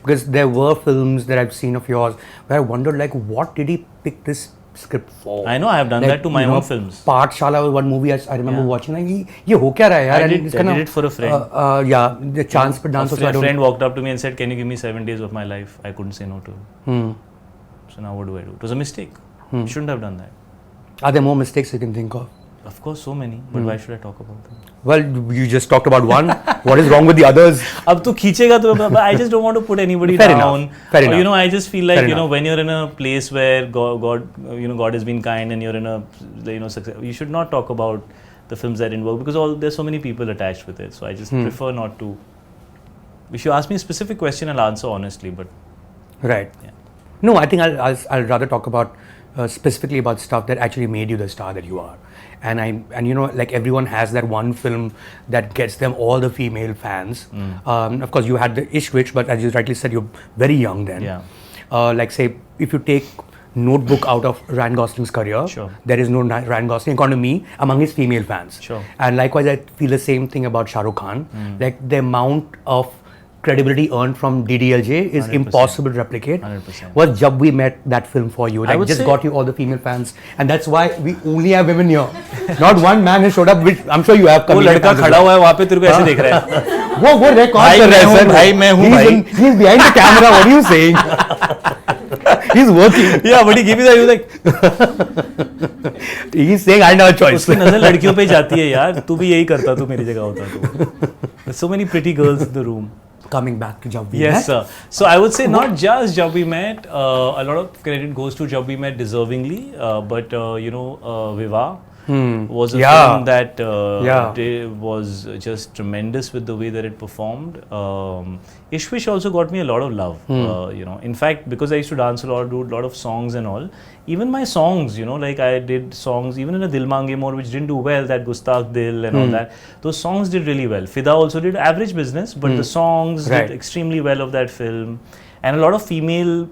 Because there were films that I've seen of yours where I wondered, like, what did he pick this script for? I know, I have done that to my own films. Pathshala was one movie I remember watching. Like, ye ho kya raha hai yaar? I did it for a friend. Yeah, the chance per dance. A friend walked up to me and said, "Can you give me 7 days of my life?" I couldn't say no to him. So now what do I do? It was a mistake. Shouldn't have done that. Are there more mistakes you can think of? Of course, so many. But why should I talk about them? Well, you just talked about one. What is wrong with the others? Ab tu khichega to, but I just don't want to put anybody Fair down. enough. Fair enough. You know, I just feel like, Fair you know, enough. when you're in a place where God has been kind and you're in a, success, you should not talk about the films that didn't work because there's so many people attached with it. So I just prefer not to. If you ask me a specific question, I'll answer honestly, but. Right. Yeah. No, I think I'll rather talk about specifically about stuff that actually made you the star that you are. And you know, like everyone has that one film that gets them all the female fans. Of course, you had the Ishwich, but as you rightly said, you're very young then. Yeah. Like say, if you take Notebook out of Ryan Gosling's career, Sure. there is no Ryan Gosling, according to me, among his female fans. Sure. And likewise, I feel the same thing about Shah Rukh Khan. Like the amount of credibility earned from DDLJ is 100%. impossible to replicate. 100%. Was Jab We Met that film for you? Like just got you all the female fans, and that's why we only have women here. Not one man has showed up, which I'm sure you have. वो लड़का खड़ा हुआ है वहाँ पे तेरे को ऐसे देख रहा है. वो record कर रहा है सर. भाई मैं हूँ भाई. He's behind the camera. What are you saying? He's working. Yeah, but he gave me that. He was like. He's saying I have a choice. उसकी नजर लड़कियों पे जाती है यार. तू भी यही करता तू मेरी जगह होता तो. There's so many pretty girls in the room. Coming back to Jab We Met. Yes, sir. So I would say not just Jab We Met. A lot of credit goes to Jab We Met deservingly. But Vivaah was a film that was just tremendous with the way that it performed. Ishwish also got me a lot of love. In fact, because I used to dance a lot, do a lot of songs and all. Even my songs, like I did songs, even in a Dil Mange More, which didn't do well, that Gustakh Dil and all that. Those songs did really well. Fida also did average business, but the songs did extremely well of that film. And a lot of female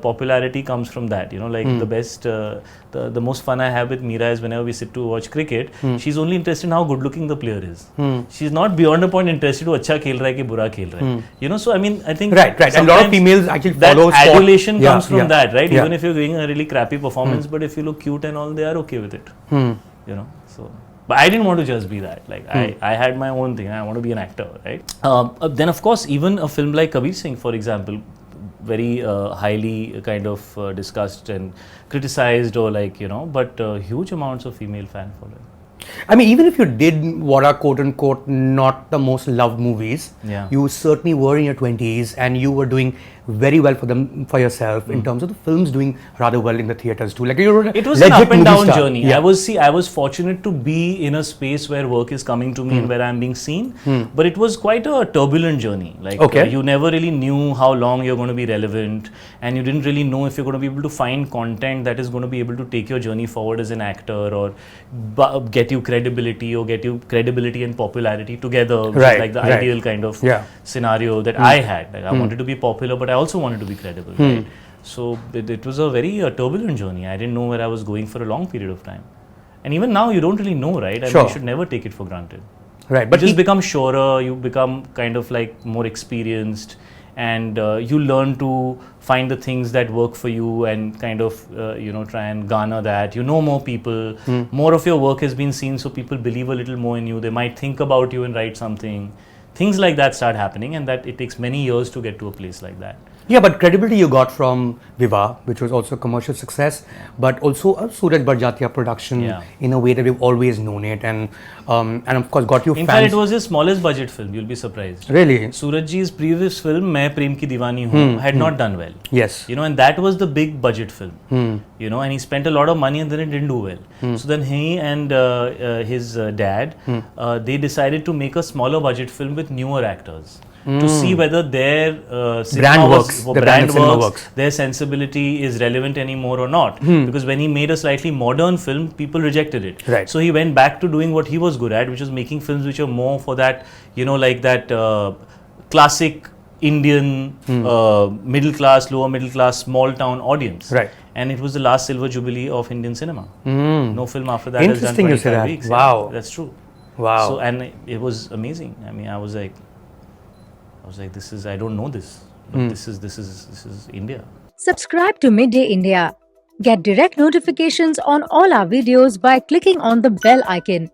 popularity comes from that. The best, the most fun I have with Meera is whenever we sit to watch cricket, she's only interested in how good looking the player is. She's not beyond a point interested in अच्छा खेल रहा है कि बुरा खेल रहा है. So I mean, I think right. And a lot of females actually follow that adulation comes from that, right? Yeah. Even if you're doing a really crappy performance, but if you look cute and all, they are okay with it. So. But I didn't want to just be that. Like I had my own thing. I want to be an actor, right? Then of course, even a film like Kabir Singh, for example, very highly kind of discussed and criticized, or but huge amounts of female fan following. I mean, even if you did what are quote unquote not the most loved movies, you certainly were in your 20s and you were doing very well for yourself in terms of the films doing rather well in the theaters too. Like it was an up and down journey. Yeah. I was fortunate to be in a space where work is coming to me and where I'm being seen. But it was quite a turbulent journey. Like you never really knew how long you're going to be relevant, and you didn't really know if you're going to be able to find content that is going to be able to take your journey forward as an actor, or get you credibility, or get you credibility and popularity together, which is like the ideal kind of scenario that I had. Like I wanted to be popular, but I also wanted to be credible. Right? So it was a very turbulent journey. I didn't know where I was going for a long period of time. And even now, you don't really know, right? I mean, you should never take it for granted. Right. But you just become surer, you become kind of like more experienced, and you learn to find the things that work for you and kind of, try and garner that. You know more people, more of your work has been seen, so people believe a little more in you. They might think about you and write something. Things like that start happening, and that it takes many years to get to a place like that. Yeah, but credibility you got from Vivaah, which was also a commercial success, but also a Suraj Barjatya production in a way that we've always known it, and of course got you fans. In fact, it was his smallest budget film. You'll be surprised. Really? Surajji's previous film, Main Prem Ki Diwani Hoon, had not done well. Yes. And that was the big budget film. And he spent a lot of money, and then it didn't do well. So then he and his dad, they decided to make a smaller budget film with newer actors. To see whether their brand works, their sensibility is relevant anymore or not. Because when he made a slightly modern film, people rejected it. Right. So he went back to doing what he was good at, which was making films which are more for that, like that classic Indian middle class, lower middle class, small town audience. Right. And it was the last silver jubilee of Indian cinema. No film after that has done 25 Interesting you say that. weeks. Wow. Yeah, that's true. Wow. So, and it was amazing. I mean, I was like, this is, I don't know this. But this is India. Subscribe to Midday India. Get direct notifications on all our videos by clicking on the bell icon.